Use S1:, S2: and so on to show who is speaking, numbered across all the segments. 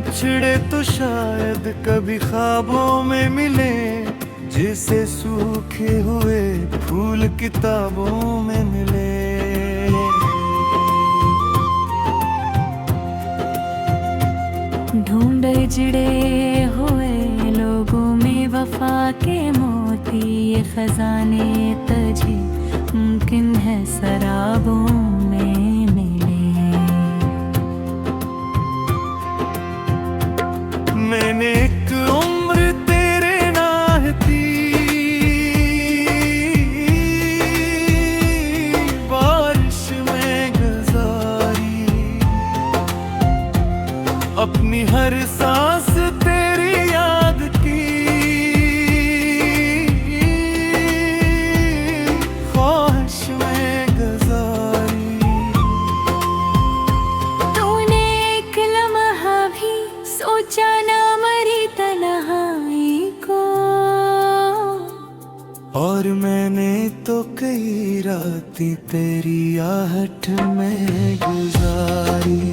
S1: बिछड़े तो शायद कभी ख्वाबों में मिले, जैसे सूखे हुए फूल किताबों में मिले।
S2: ढूंढ जिड़े हुए लोगों में वफा के मोती, ये खजाने तुझे मुमकिन है शराबों में मिले।
S1: मैंने एक उम्र तेरे नाहती बारिश में गुजारी, अपनी हर सांस तेरी याद की ख्वाहिश में गुजारी।
S2: तूने एक लम्हा भी सोचा ना मरी तन्हाई को,
S1: और मैंने तो कई रातें तेरी आहट में गुजारी।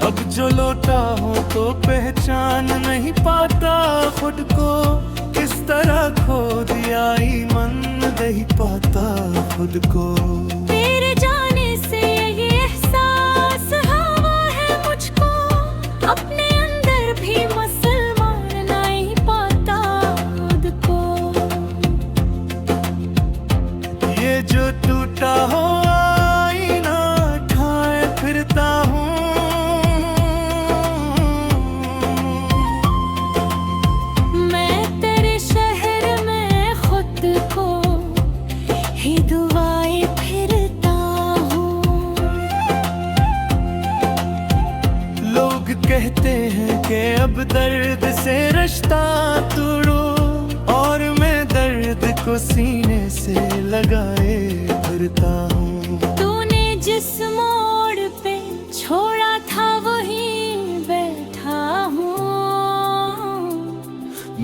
S1: अब जो लौटा हूँ तो पहचान नहीं पाता खुद को, किस तरह खो दिया ईमान नहीं पाता खुद को।
S2: तेरे जाने से ये एहसास हवा है मुझको, अपने अंदर भी मुसलमान नहीं पाता खुद को।
S1: ये जो टूटा हो आईना ठाए फिरता हूँ,
S2: मैं तेरे शहर में खुद को ही दुआएं फिरता हूँ।
S1: लोग कहते हैं कि अब दर्द से रिश्ता तोड़ो, और मैं दर्द को सीने से लगाए फिरता हूँ।
S2: तूने जिस मोड़ पे छोड़ा था वहीं बैठा हूँ।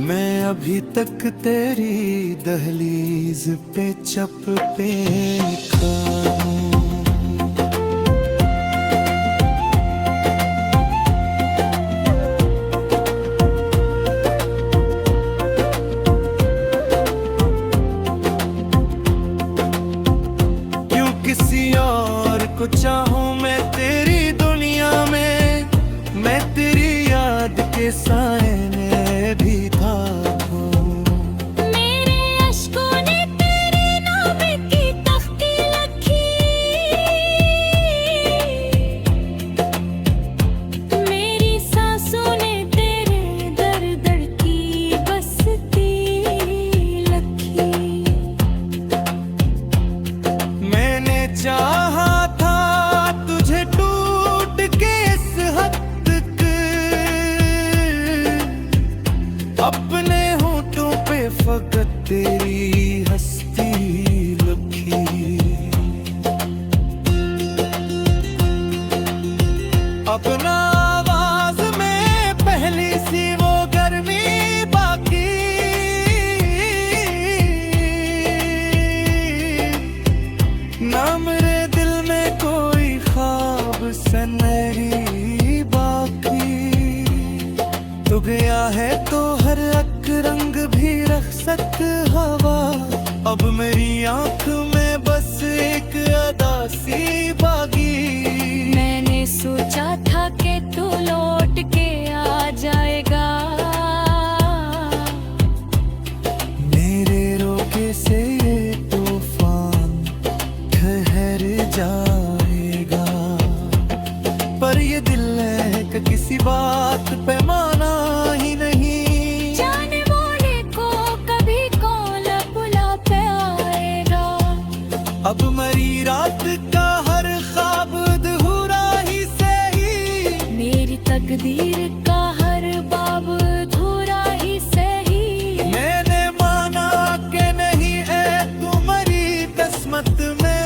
S1: मैं अभी तक तेरी दहलीज पे चप्पे खाऊं। क्यों किसी और को चाहूं मैं तेरी दुनिया में, मैं तेरी याद के साए में भी था।
S2: मेरे अश्कों ने तेरे नाम की तख्ती लिखी, मेरी सांसों ने तेरे दर दर की बस्ती लिखी।
S1: मैंने चाहा था तुझे टूट के इस हद तक, अपने होठों पे फकत तेरी हस्ती लिखी। अपना आवाज में पहली सी वो गर्मी बाकी, ना मेरे दिल में कोई ख्वाब सनहरी बाकी। तो गया है तो हर एक रंग भी रखसत हवा, अब मेरी आंख में बस एक अदा सी बागी।
S2: मैंने सोचा था कि तू लौट के आ जाएगा,
S1: मेरे रोके से ये तूफान ठहर जाएगा। पर ये दिल है कि किसी बात पे माना ही नहीं,
S2: जाने वाले को कभी कौन बुला पे आएगा।
S1: अब मरी रात का हर ख्वाब अधूरा ही सही,
S2: मेरी तकदीर का हर बाब अधूरा ही सही।
S1: मैंने माना कि नहीं है तुम्हारी किस्मत में,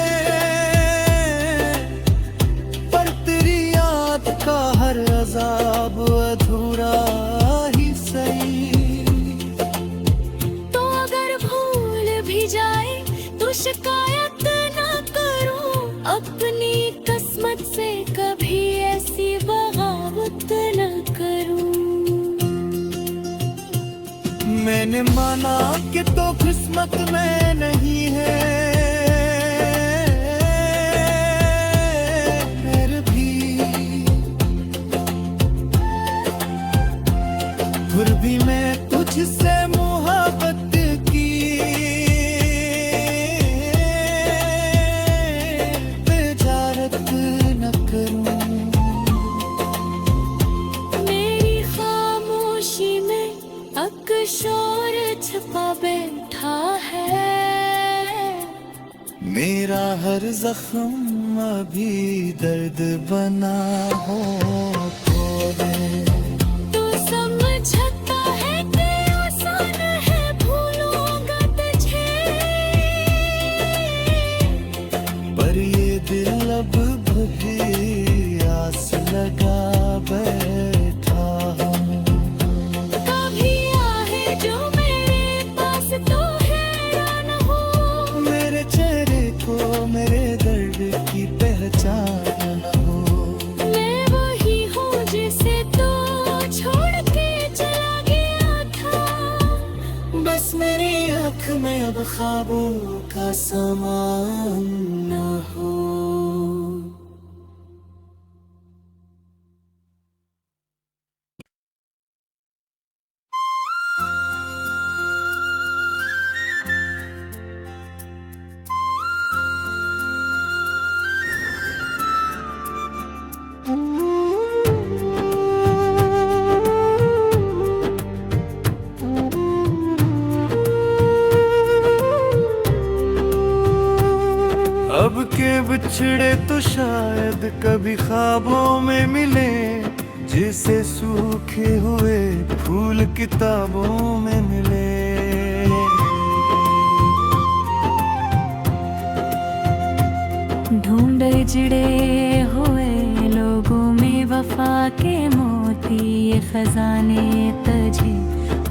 S1: पर तेरी याद का हर अजाब अधूरा ही सही।
S2: शिकायत ना करूं, अपनी किस्मत से कभी ऐसी बगावत न करूं।
S1: मैंने माना कि तो किस्मत में नहीं है, फिर भी मैं तुझसे मोहब्बत की बेजारत न करूं।
S2: मेरी खामोशी में अक्शोर छिपा बैठा है,
S1: मेरा हर जख्म अभी दर्द बना हो खोले।
S2: तू समझता है कि आसान है भूलूंगा तुझे,
S1: पर ये दिल अब भी आस लगा बैठा हूँ।
S2: कभी आहे जो मेरे पास तो हैरान हो,
S1: मेरे चेहरे को मेरे दर्द की पहचान न हो।
S2: मैं वही हूँ जिसे तो छोड़ के चला गया था,
S1: बस मेरी आँख में अब ख्वाबों का सामान न हो। अब के बिछड़े तो शायद कभी ख्वाबों में मिले, जैसे सूखे हुए फूल किताबों में मिले।
S2: ढूंढे जिड़े हुए लोगों में वफा के मोती, ये खजाने तुझे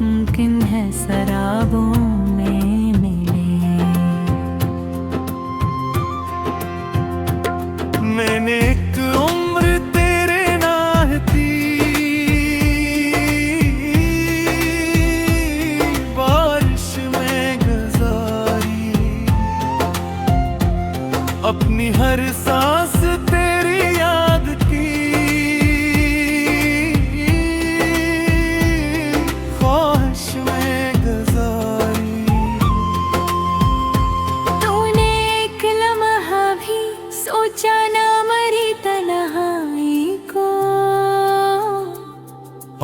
S2: मुमकिन है शराबों में मिले।
S1: मैंने एक उम्र तेरे नाहती बारिश में गुजारी, अपनी हर सांस तेरी याद की ख्वाहिश में गुजारी।
S2: तूने एक लम्हा भी सोचा ना मरी तन्हाई को,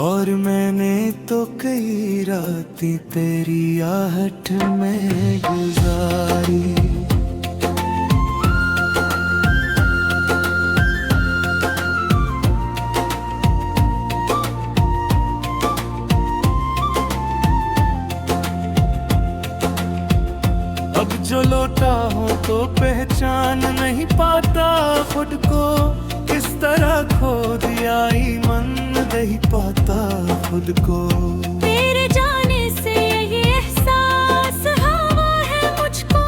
S1: और मैंने तो कई रातें तेरी आहट में गुजारी। अब जो लौटा हूँ तो पहचान नहीं पाता खुद को, किस तरह खो दिया ईमान नहीं पाता खुद को।
S2: तेरे जाने से ये एहसास हवा है मुझको,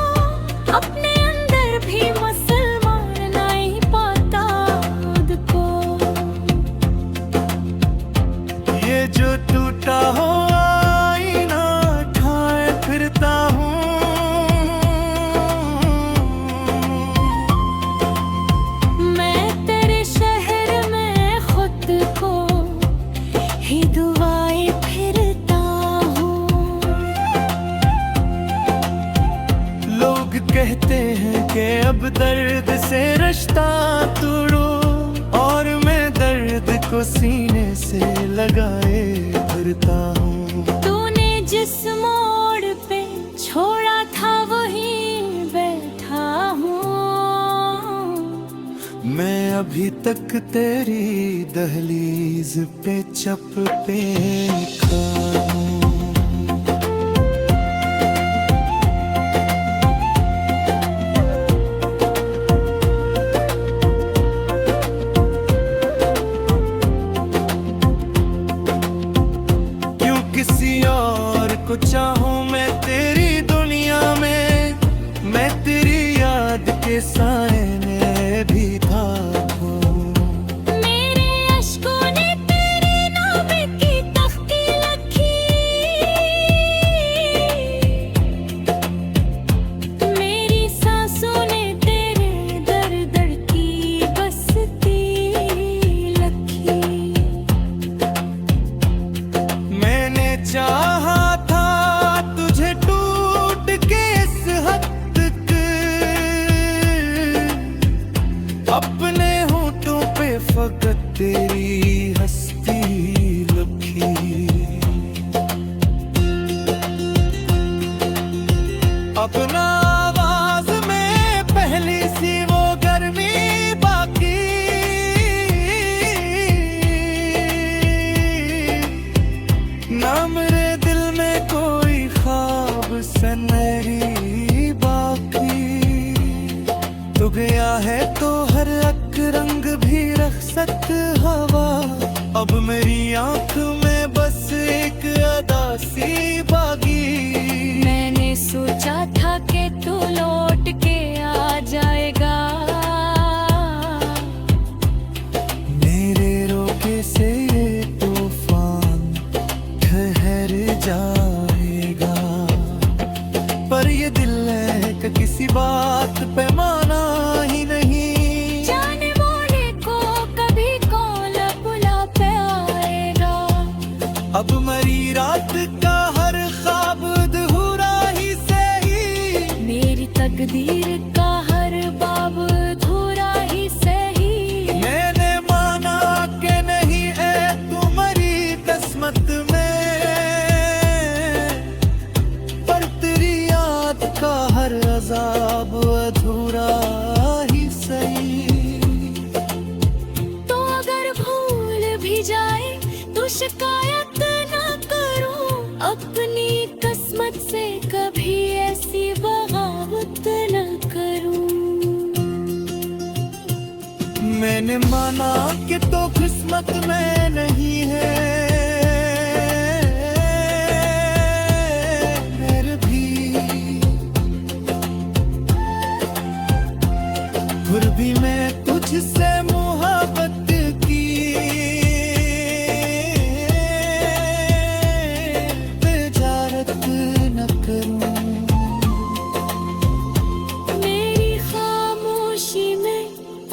S2: अपने अंदर भी मुसलमान नहीं पाता खुद को।
S1: ये जो टूटा हो आईना ठाए फिरता हूँ,
S2: मैं तेरे शहर में खुद को ही दुआएं फिरता हूँ।
S1: लोग कहते हैं कि अब दर्द से रिश्ता तोड़ो, और मैं दर्द को सीने से लगाए फिरता हूँ।
S2: तूने जिस मोड़ पे छोड़ा था वहीं बैठा हूँ,
S1: मैं अभी तक तेरी दहलीज पे चप्पे खाऊं। क्यों किसी और को चाहूं मैं तेरी दुनिया में, मैं के साए ने भी था।
S2: मेरे अश्कों ने तेरे नाम की तख्ती लिखी, मेरी सांसों ने तेरे दर दर की बसती लिखी।
S1: मैंने चाहा था तुझे टूट के इस हद तक, अपने होठों पे फकत तेरी हस्ती लिखी। अपना आवाज में पहली सी वो गर्मी बाकी, ना मेरे दिल में कोई ख्वाब सनहरी बाकी। तू गया है तो हर एक रंग भी रखसत हवा, अब मेरी आंख में बस एक अदा सी बागी।
S2: मैंने सोचा था कि तू लौट के आ जाएगा,
S1: मेरे रोके से ये तूफान ठहर जाएगा। पर ये दिल है कि किसी बात पे माना ही नहीं,
S2: जाने वाले को कभी कौन बुला पे आएगा।
S1: अब मरी रात का हर ख्वाब अधूरा ही सही,
S2: मेरी तकदीर का हर बाब अधूरा ही सही।
S1: मैंने माना कि नहीं है तुम्हारी किस्मत में, पर तेरी याद का हर अजाब अधूरा ही सही।
S2: तो अगर भूल भी जाए तो शिकायत ना करूं, अपनी किस्मत से कभी ऐसी बगावत न करूं।
S1: मैंने माना कि तो किस्मत में नहीं है, मेरे भी फिर भी मैं तुझसे मोहब्बत की बेजारत न करूं।
S2: मेरी खामोशी में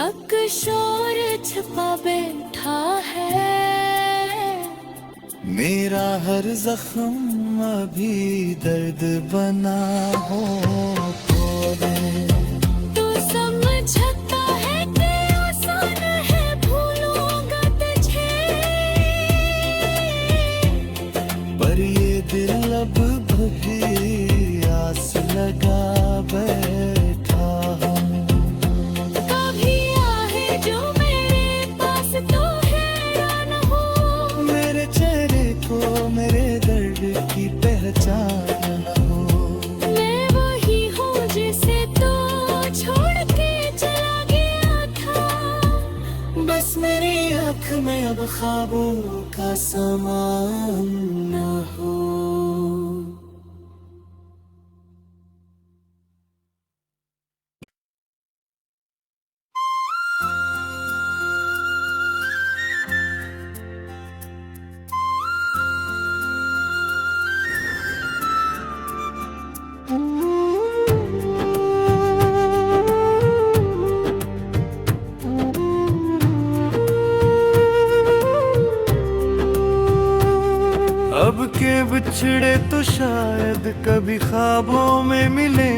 S2: अक्शोर छुपा बैठा है,
S1: मेरा हर जख्म अभी दर्द बना हो खोले।
S2: तू समझता है कि आसान है भूलूंगा तुझे,
S1: पर ये दिल अब भी आस लगा बैठा हूँ।
S2: कभी आहे जो मेरे पास तो हैरान हो,
S1: मेरे चेहरे को मेरे दर्द की पहचान हो।
S2: मैं वही हूँ जिसे तो छोड़ के चला गया था,
S1: बस मेरी आँख में अब ख्वाबों का सामान न हो। अब के बिछड़े तो शायद कभी ख्वाबों में मिले,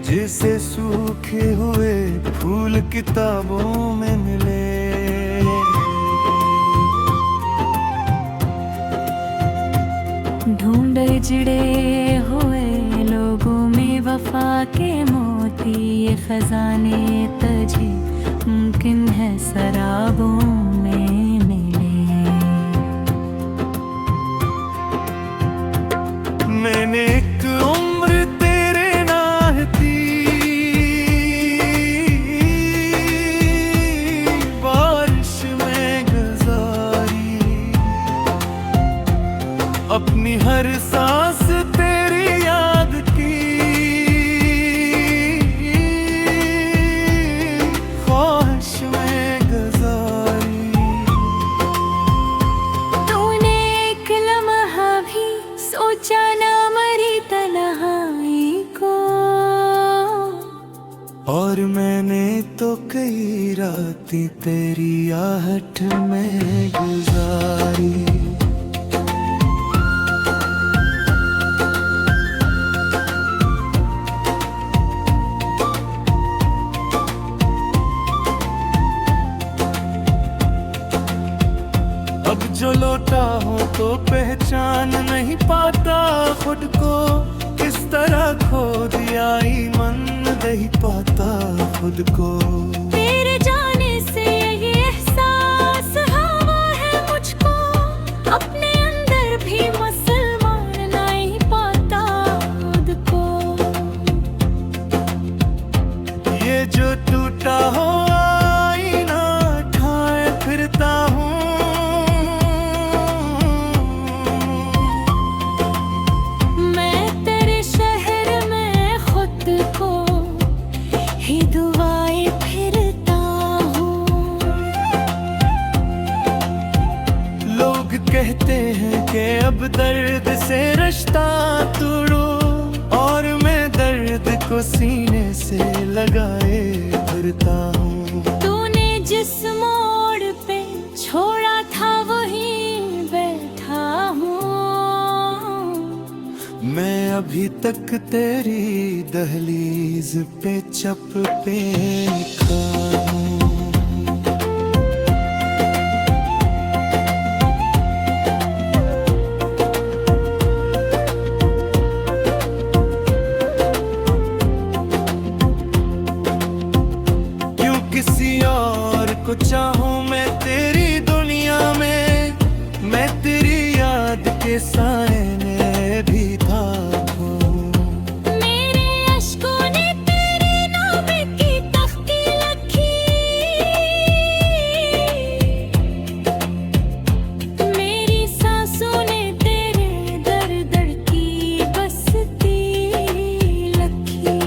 S1: जैसे सूखे हुए फूल किताबों में मिले।
S2: ढूंढे जिड़े हुए लोगों में वफा के मोती, ये खजाने तुझे मुमकिन है शराबों में मिले।
S1: मैंने एक उम्र तेरे नाहती बारिश में गुजारी, अपनी हर सांस तेरी याद की और मैंने तो कई रातें तेरी आहट में गुजारी। अब जो लौटा हूँ तो पहचान नहीं पाता खुद को, किस तरह खो दिया ईमान नहीं पाता खुद को।
S2: तेरे जाने से ये एहसास हवा है मुझको, अपने अंदर भी मुसलमान नहीं पाता खुद को।
S1: ये जो टूटा हो आईना ठाए फिरता हूँ,
S2: मैं तेरे शहर में खुद को ही दुआएं फिरता हूँ।
S1: लोग कहते हैं कि अब दर्द से रिश्ता तोड़ो, और मैं दर्द को सीने से लगाए फिरता हूँ।
S2: तूने जिस मोड़ पे छोड़ा था वहीं बैठा हूँ।
S1: मैं अभी तक तेरी दहलीज पे चप्पे खाऊं। क्यों किसी और को चाहूं मैं तेरी दुनिया में, मैं तेरी याद के साए में भी था।
S2: मेरे अश्कों ने तेरे नाम की तख्ती लिखी, मेरी सांसों ने तेरे दर दर की बसती लिखी।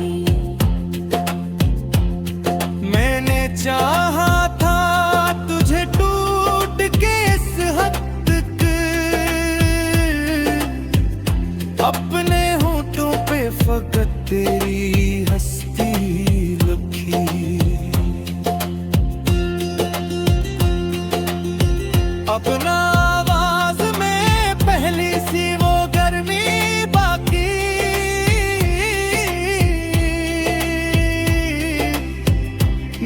S1: मैंने चाहा था तुझे टूट के इस हद तक, अपने होठों पे फकत तेरी हस्ती लिखी। अपना आवाज में पहली सी वो गर्मी बाकी,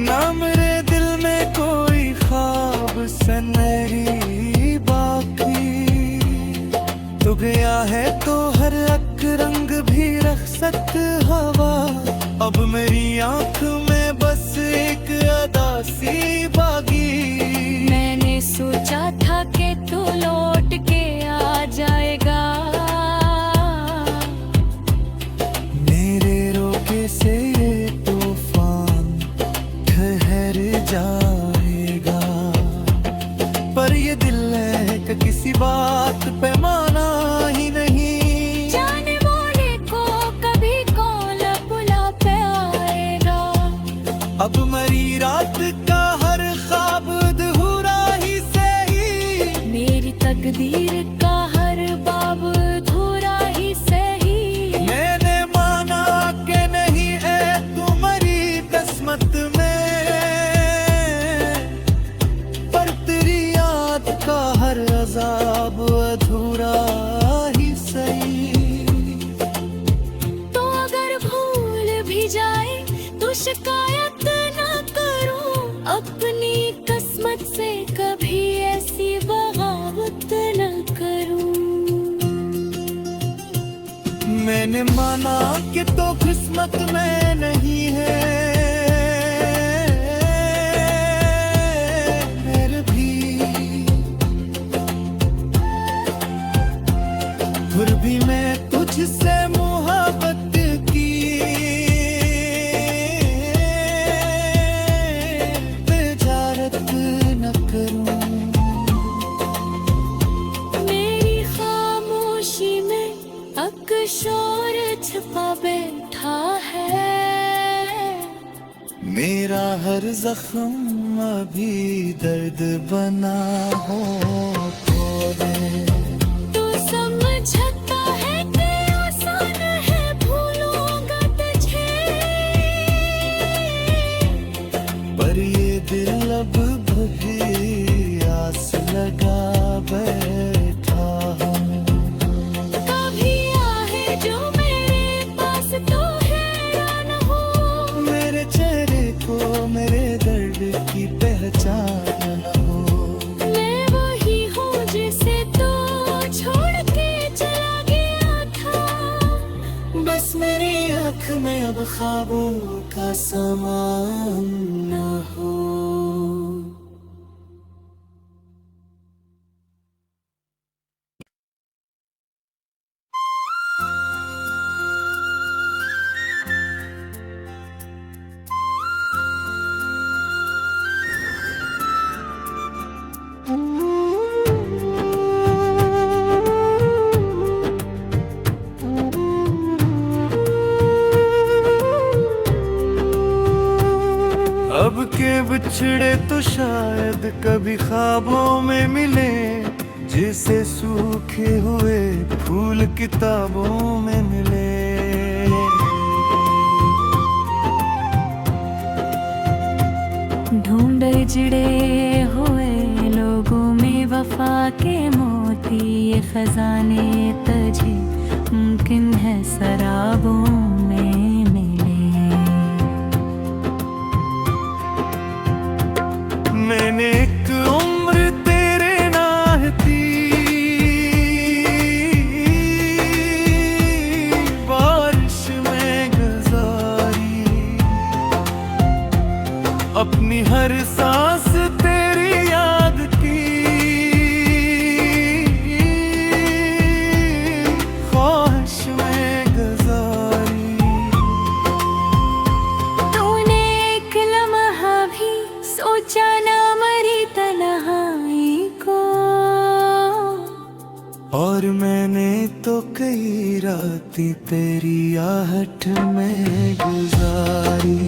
S1: ना मेरे दिल में कोई ख्वाब सनहरी बाकी। तू गया है तो हर एक रंग भी रखसत हवा, अब मेरी आंख में बस एक अदा सी बागी।
S2: मैंने सोचा था कि तू लौट के आ जाएगा,
S1: मेरे रोके से ये तूफान ठहर जाएगा। पर ये दिल है कि किसी बात पे माना ही नहीं,
S2: जाने वाले को कभी कौन बुला पे आएगा।
S1: अब मरी रात का हर ख्वाब अधूरा ही सही,
S2: मेरी तकदीर का हर बाब अधूरा ही सही।
S1: मैंने माना कि नहीं है तुम्हारी किस्मत में, पर तेरी याद का हर अजाब अधूरा ही सही।
S2: तो अगर भूल भी जाए तो शिकायत ना करूं, अपनी किस्मत से कभी ऐसी बगावत न करूं।
S1: मैंने माना कि तो किस्मत में नहीं है, फिर भी मैं तुझसे मोहब्बत की बेजारत न करूं।
S2: मेरी खामोशी में अब शोर छिपा बैठा है,
S1: मेरा हर जख्म अभी दर्द बना हो तो दे।
S2: तू समझता है कि आसान है भूलूंगा तुझे,
S1: ख्वाबों का सामान न हो। अब के बिछड़े तो शायद कभी ख्वाबों में मिले, जैसे सूखे हुए फूल किताबों में मिले।
S2: ढूंढ जिड़े हुए लोगों में वफा के मोती, ये खजाने तुझे मुमकिन है शराबों में मिले।
S1: मैंने एक उम्र तेरे नाहती बारिश में गुजारी, अपनी हर सांस तेरी याद की ख्वाहिश में गुजारी।
S2: तूने एक लम्हा भी सोचा ना मरी तन्हाई को,
S1: और मैंने तो कई रातें तेरी आहट में गुजारी।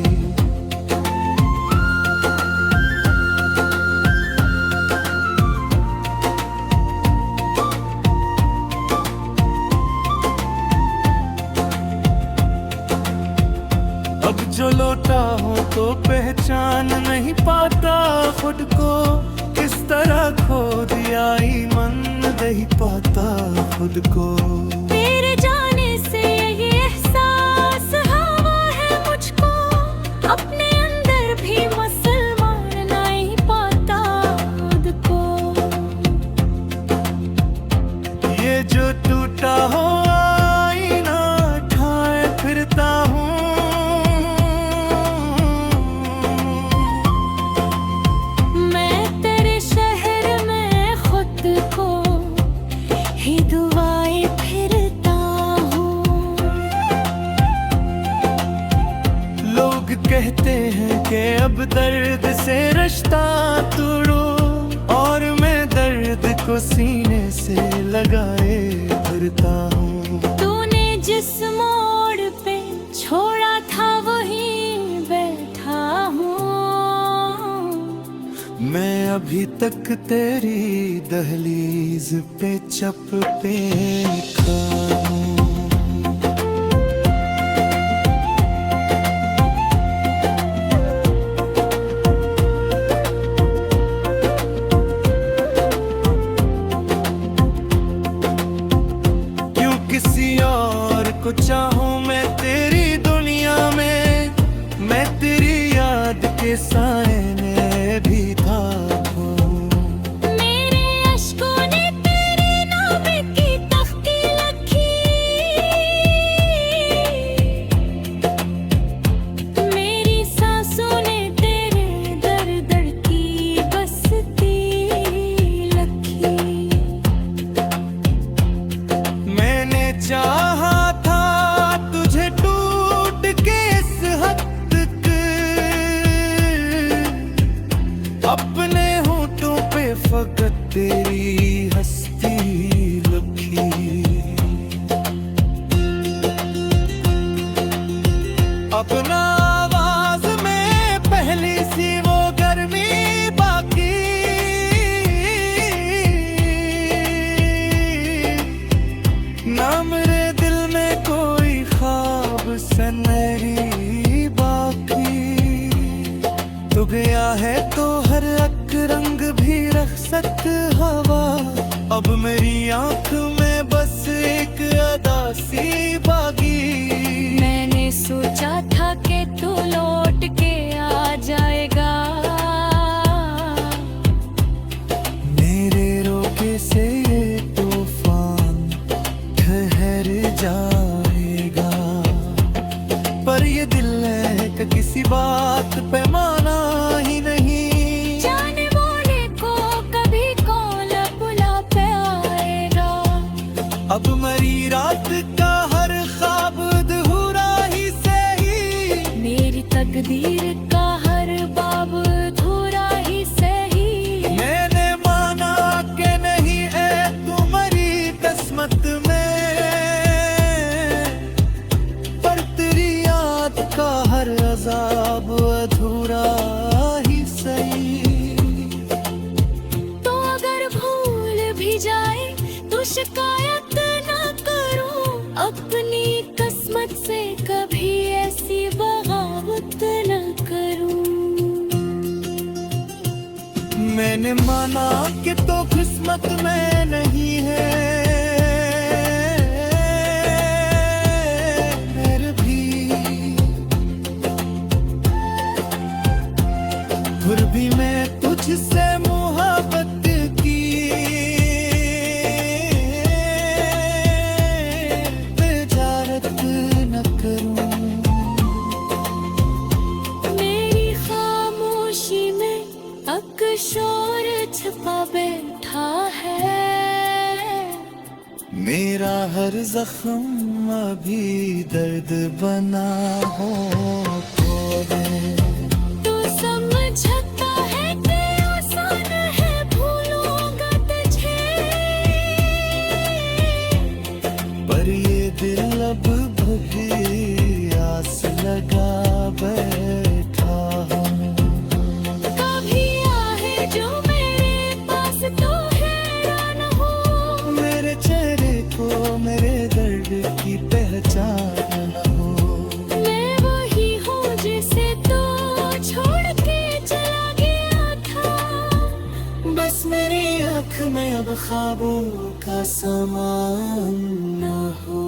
S1: अब जो लौटा हूँ तो पहचान नहीं पाता खुद को, किस तरह खो दिया ईमान नहीं पाता खुद को।
S2: तेरे जाने से ये एहसास हवा है मुझको, अपने अंदर भी मुसलमान नहीं पाता खुद को।
S1: ये जो टूटा हो आईना ठाए फिरता हूँ, कहते हैं कि अब दर्द से रिश्ता तोड़ो, और मैं दर्द को सीने से लगाए फिरता हूँ।
S2: तूने जिस मोड़ पे छोड़ा था वहीं बैठा हूँ,
S1: मैं अभी तक तेरी दहलीज पे चप्पे खाऊं। किसी और को चाहूं मैं तेरी दुनिया में, मैं तेरी याद के साए में भी था।
S2: मेरे अश्कों ने तेरे नाम की तख्ती लिखी, मेरी सांसों ने तेरे दर दर की बस्ती लिखी।
S1: चाहा था तुझे टूट के इस हद तक, अपने होठों पे फकत तेरी हस्ती लिखी। अपना आवाज में पहली सी वो गर्मी बाकी, ना मेरे दिल में कोई ख्वाब सनहरी बाकी। तू गया है तो हर एक रंग भी रखसत हवा, अब मेरी आंख में बस एक अदा सी बागी।
S2: मैंने सोचा था कि तू लौट के आ जाएगा,
S1: मेरे रोके से ये तूफान ठहर जाएगा। पर ये दिल कि किसी बात पे माना ही नहीं।
S2: जाने वाले को कभी कौन बुला पे आएगा।
S1: अब मरी रात का हर ख्वाब अधूरा ही सही,
S2: मेरी तकदीर का हर बाब अधूरा ही सही।
S1: मैंने माना कि नहीं है तुम्हारी किस्मत में, पर तेरी याद का हर अजाब अधूरा ही सही।
S2: तो अगर भूल भी जाए तो शिकायत ना करूं, अपनी किस्मत से कभी ऐसी बगावत न करूं।
S1: मैंने माना कि तो किस्मत में नहीं है, मेरे भी फिर भी मैं तुझसे मोहब्बत की बेजारत न करूं।
S2: मेरी खामोशी में अब शोर छुपा बैठा है।
S1: मेरा हर जख्म अभी दर्द बना हो
S2: तो समझता है कि आसान है भूलूंगा तुझे,
S1: पर ये दिल अब भी आस लगा बैठा हूँ।
S2: कभी आहे जो मेरे पास तो हैरान हो,
S1: मेरे चेहरे को मेरे दर्द की पहचान न हो।
S2: मैं वही हूँ जिसे तो छोड़ के चला गया था।
S1: बस मेरी आँख में अब ख्वाबों का सामान न हो।